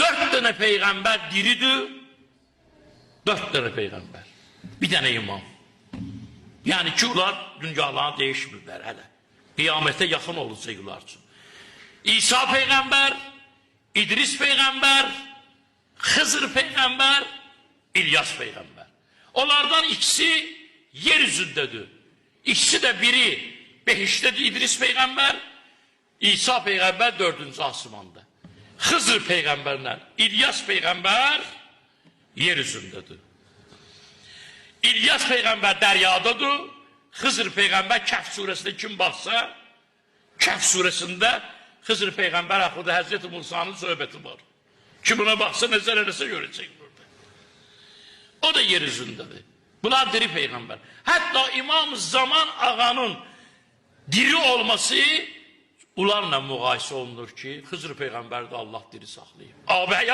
4 tane peygamber diridir. 4 tane peygamber. Bir tane imam. Yani ki onlar dünyalarına değişmirler hele. Kıyamete yakın olacaklar için. İsa peygamber, İdris peygamber, Hızır peygamber, İlyas peygamber. Onlardan ikisi yeryüzündedir. İkisi de biri behiştedir İdris peygamber, İsa peygamber 4. asmanda. Hızır peygamberler, İlyas peygamber yeryüzündedir. İlyas peygamber deryadadır. Hızır peygamber Kehf suresinde kim baksa, Kehf suresinde Hızır peygamber hakkında Hazreti Musa'nın sohbeti var. Kim buna baksa nezer ederse görecek burada. O da yeryüzündedir. Bunlar diri peygamber. Hatta İmam Zaman ağanın diri olması onlarla müqayisə olunur ki, Hızır peygamber de Allah diri saxlayıb.